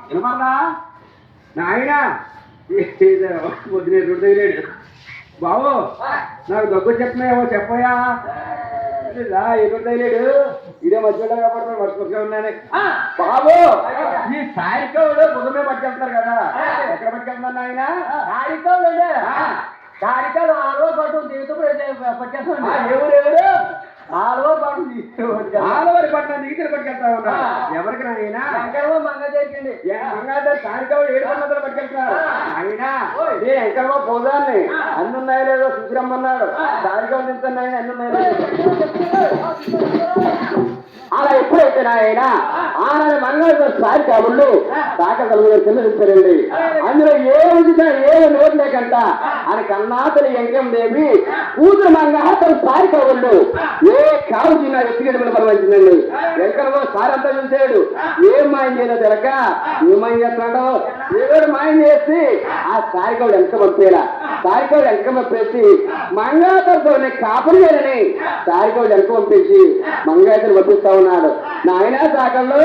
వినమన్నా నాయన పొద్దున తగిలేడు బాబు నాకు దగ్గు చెప్తున్నాయేమో చెప్పయా ఎదురు తగిలేడు ఇదే మధ్యలో కాబట్టి మర్చిపోతూ ఉన్నాను బాబు ఈ సాయికవులు పొద్దునే పట్టుకెళ్తారు కదా ఎక్కడ పట్టుకెళ్తున్నారు నాయన కారికాలు 6 రోజులు పట్టు దిగుతూ పట్టుకెళ్తాను ఎవరు 6 రోజులు పట్టు ఆలవారి పట్ల దిగితే పట్టుకెళ్తా ఉన్నా ఎవరికి నాయనా మంగదేకండి మంగాధర సారికవులు 700 పట్టుకెళ్తున్నారు అయినా నేను ఎంకరమో పోదాన్ని అన్ని ఉన్నాయో లేదో చూసిరమ్మన్నాడు సారికవులు తింటున్నాయని అన్ని ఉన్నాయో అలా ఎప్పుడైతే నాయన ఆనాడు మంగళ సారి కాబళ్ళు తాకలు కింద ఇస్తారండి అందులో ఏ ఉంచినా ఏ నోటు లేకంట అని కన్నాతలు ఎంకం దేవి కూతురు మంగళ సారి కాబళ్ళు ఏ కావు చిన్న వ్యక్తిగత పరమంచిందండి వెంకటలో సారి అంతా చూసాడు ఏం మాయం చేయదో తెలక ఏం మాయం చేస్తున్నాడో ఏదో మాయం చేసి ఆ సారికవుడు వెనక పంపేలా సారికవుడు వెనక పంపేసి మంగాతలతో కాపులు చేయాలని సారికవుడు వెనక పంపేసి మంగాతలు పంపిస్తా ఉన్నాడు నాయన సాకల్లో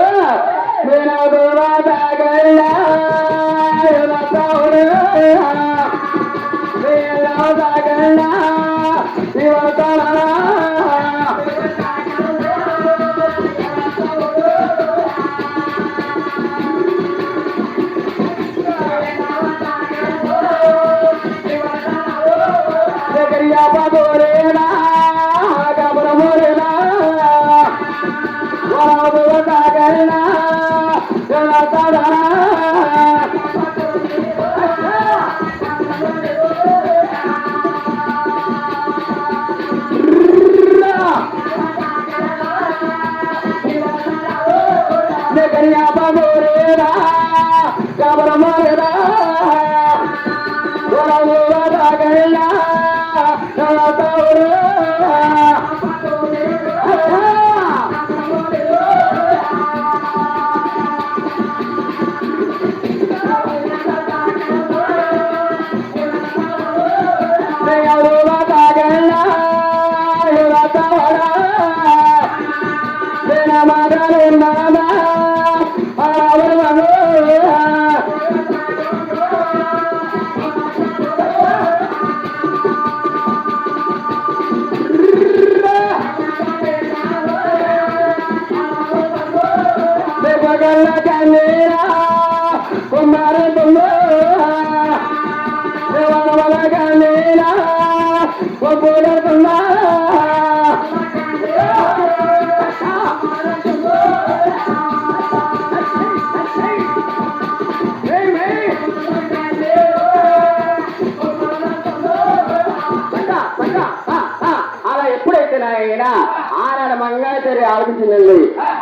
ఆనాడు మంగాచారి ఆలోచించిందండి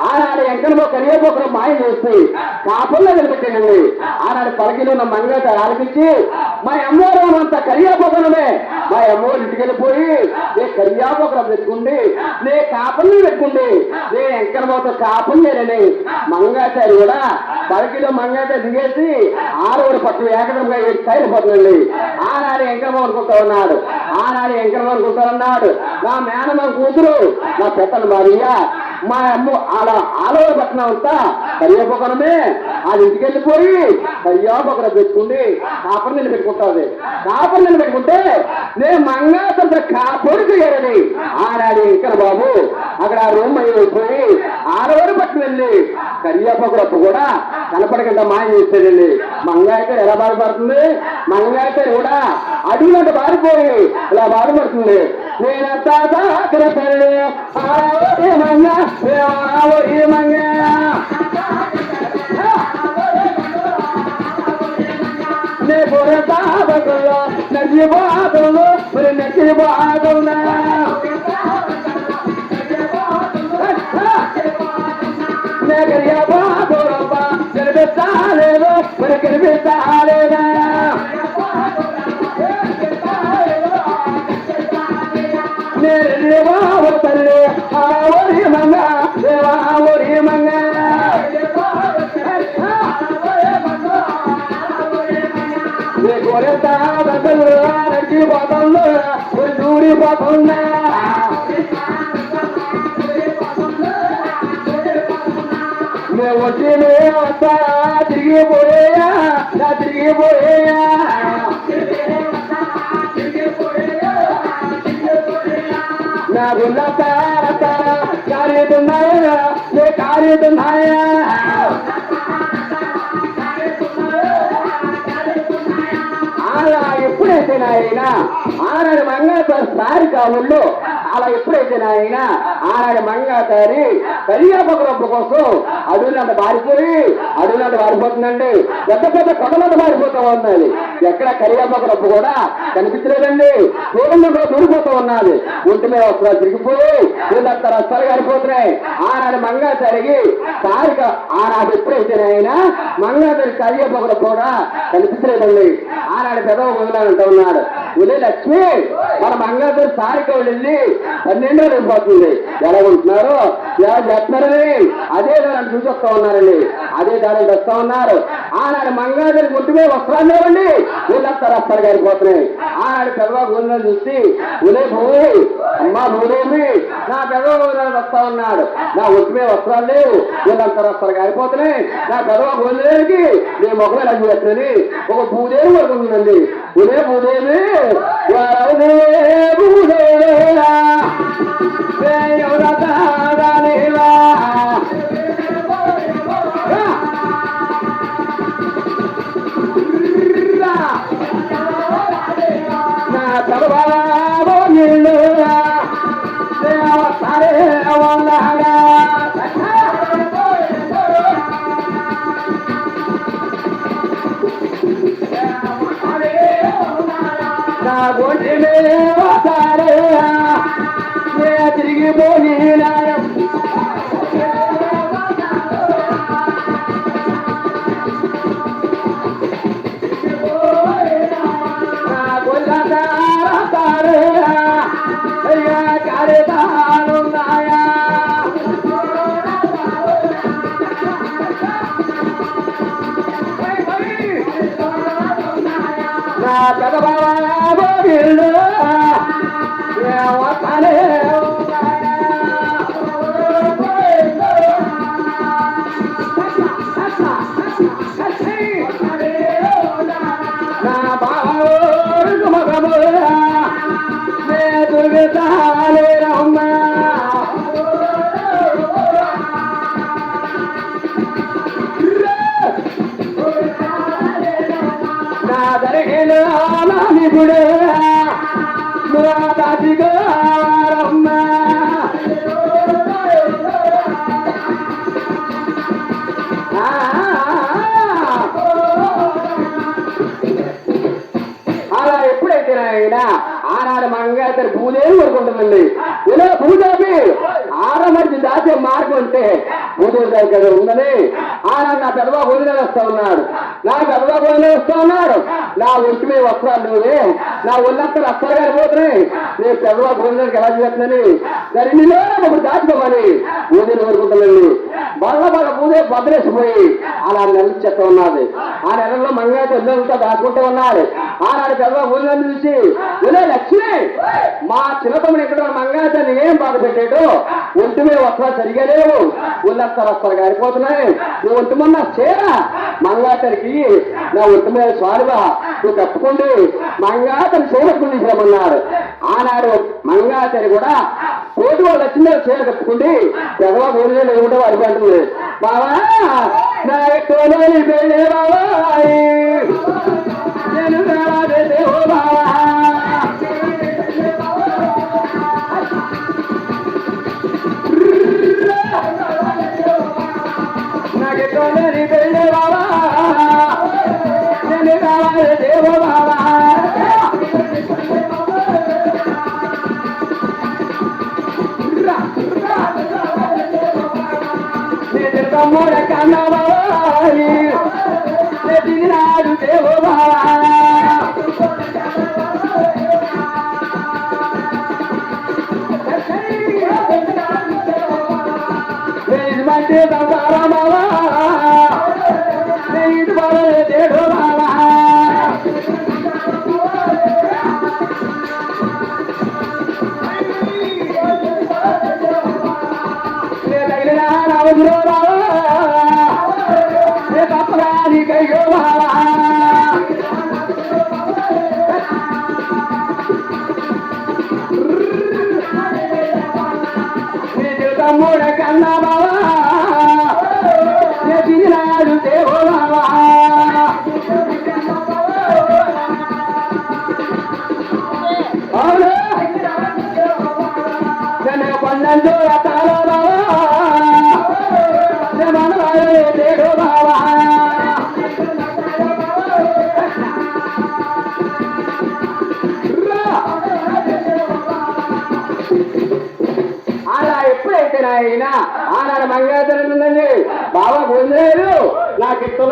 ఆనాడు ఎంకనమో కరివేపోకరం మాయం చేసి కాపుల్లో నిలబెట్టిందండి ఆనాడు పలకిలో ఉన్న మంగాచారి ఆలోచించి మా అమ్మవారు అంత కరివేపోకరమే మా అమ్మవారు ఇంటికి వెళ్ళిపోయి నే కరివేపోకరం పెట్టుకుండి నే కాపుల్ని పెట్టుకుండి నే ఎంకనమోతో కాపులు లేనని మంగాచారి కూడా పలకిలో మంగాచారి దిగేసి 6వ పట్టు ఏకదంగా సైలిపోతుందండి ఆనాడు ఎంకనమో అనుకుంటా ఉన్నాడు ఆనాడు ఎంకనమో అనుకుంటా ఉన్నాడు నా మేనమ్మ కూతురు నా పెద్దలు మరియా మా అమ్మ అలా ఆలవ పట్టణం అంతా కరివేపోకనమే అది ఇంటికి వెళ్ళిపోయి అయ్యో ఒకరు పెట్టుకుండి కాపర్ నిన్ను పెట్టుకుంటుంది. కాపర్ నిన్ను పెట్టుకుంటే నేను మంగాసంత కాపరు చేయాలని ఆనాడు ఇంకా బాబు అక్కడ ఆ రూమ్ అయిపోయి ఆడవారు పట్టు వెళ్ళి కరియాపకురప్పు కూడా కనపడకుండా మాయం చేసేదండి. మంగాయత ఎలా బాధపడుతుంది? మంగాయత కూడా అడిగినట్టు బారిపోయి ఇలా బాధపడుతుంది. నేనంతా తల్లి మంగా మంగా నే బురదాబకుల్లో నచ్చిపోతులు మరి నచ్చిపోతున్నా నే కరియాబాబురబ్బా కనిపిస్తాలేదు మరి కనిపిస్తాలేదా నేను తల్లి ఆవరి మంగ ఆవరి మంగ నడిచిపోతున్నా దూరిపోతున్నా మేము వచ్చి వస్తా తిరిగిపోయా తిరిగిపోయా నా గుళ్ళ కారీతున్నాయా కారీతున్నాయా అలా ఎప్పుడైతే నాయన ఆనాడు మంగాతారి సారి కావుల్లో అలా ఎప్పుడైతే నాయన ఆనాడు మంగాతారి కరియాపకురప్పు కోసం అడవులంత బారిపోతుందండి. పెద్ద పెద్ద కొండలంత బారిపోతూ ఉన్నది. ఎక్కడ కరియాపకురప్పు కూడా కనిపించలేదండి. దూరంలో దూరిపోతూ ఉన్నది. ఒంటి మీద వస్త్రాలు తిరిగిపోయి వీళ్ళంతా రస్తాలు గారిపోతున్నాయి. ఆనాడు మంగాతారికి సారిక ఆనాడు ఎప్పుడైతే నాయన మంగాతారి కరియాపకురప్పు కూడా కనిపించలేదండి. ఆనాడు పెదవ వదిలేనంటూ ఉన్నాడు. ఉదయ లక్ష్మి మన మంగాతారి సారిక వెళ్ళి 12 రోజులు అయిపోతుంది. ఎలా ఉంటున్నారు ఎలా చేస్తున్నారని అదే దాన్ని చూసి వస్తూ ఉన్నారండి. అదే దాన్ని వస్తూ ఉన్నారు. ఆనాడు మంగాతారి ఒంటి మీద వస్త్రాలు లేవండి. వీళ్ళంతా రస్తాలు గారిపోతున్నాయి. ఆనాడు పెదవ గోధుమలు చూసి ఉదయ పోయి అమ్మా భూదేవి నా పెదవ గోధుమలు వస్తా ఉన్నాడు. నా ఒంటి మీద వస్త్రాలు లేవు. వీళ్ళంతా రస్తాలు గారిపోతున్నాయి. నా పెదవ గోధుమలకి నేను మొక్కలు ఎలా చేస్తున్నాని ఒక భూదేవి వరకు ఉందండి. ఉదయ భూదేవి నా తలబాబో నీళ్ళు సరే నా గొంటి సరే తిరిగిపోయి అలా ఎప్పుడైతే ఆయన ఆనాడు మంగాతారి భూదేవి వరకు ఉంటుందండి. ఇలా భూదేవి ఆరమర్చి దాచే మార్గం అంటే భూదేవి దగ్గర ఉందని ఆనాడు నా పెద్దవా వదిలేని వస్తా ఉన్నాడు. నా పెద్దవా వదిలే వస్తా ఉన్నాడు. నా ఒంటి మీద వస్త్రాలు నువ్వే నా ఒళ్ళంతా రస్తాలు గారిపోతున్నాయి. నేను పెద్దవా వదిలేకి ఎలా చేస్తున్నాని దానిలో ఒకటి దాచుకోమని భూదేవి కోరుకుంటానండి. బల్ల భూదేవి బద్దలేసిపోయి అలా నెల చెత్త ఉన్నది. ఆ నెలలో మంగాతారి ఇల్లంతా దాచుకుంటూ ఉన్నాడు. ఆనాడు పెద్ద ఊళ్ళని చూసి ఒలే లక్ష్మి మా చిన్నతమ్ముడు ఎక్కడ మంగాచాన్ని ఏం బాధ పెట్టాడు ఒంటి మీద వస్త్రాలు సరిగా లేవు ఒళ్ళొస్తారు వస్తారు గారిపోతున్నాయి నువ్వు ఒంటి మొన్న చీర మంగాచారికి నా ఒంటి మీద స్వామిగా నువ్వు కప్పుకుండి మంగాచరి చీరకుని తీసిరమన్నాడు. ఆనాడు మంగాచరి కూడా కోటి వాళ్ళు వచ్చిన చీర కప్పుకుండి పెద్దవా ఊళ్ళో ఏమిటో వాడి అంటుంది బావా నా ఎక్కువలోని పెళ్ళే బావా నేను దేవో బావా నాకు ఎక్కువలోని పెళ్ళే బావా నేను కావాలి దేవో బావా తమ్ముడ కన్నా బావాలి నాడు దేవో బావా మంచి సంసార బావా ఇది బాబా దేవో బావా తగిలిన నవజులో తప్పరాని కయ్యో బావా తమ్ముడ కన్నా బావా తిరిగినాడు దేవో బావా అవును పన్నెండు రకాల బావా దేవో బావా అలా ఎప్పుడైతే నాయన ఆనాడు మంగళాచరణ ఉందండి బాబా భోజనం నాకు ఇష్టం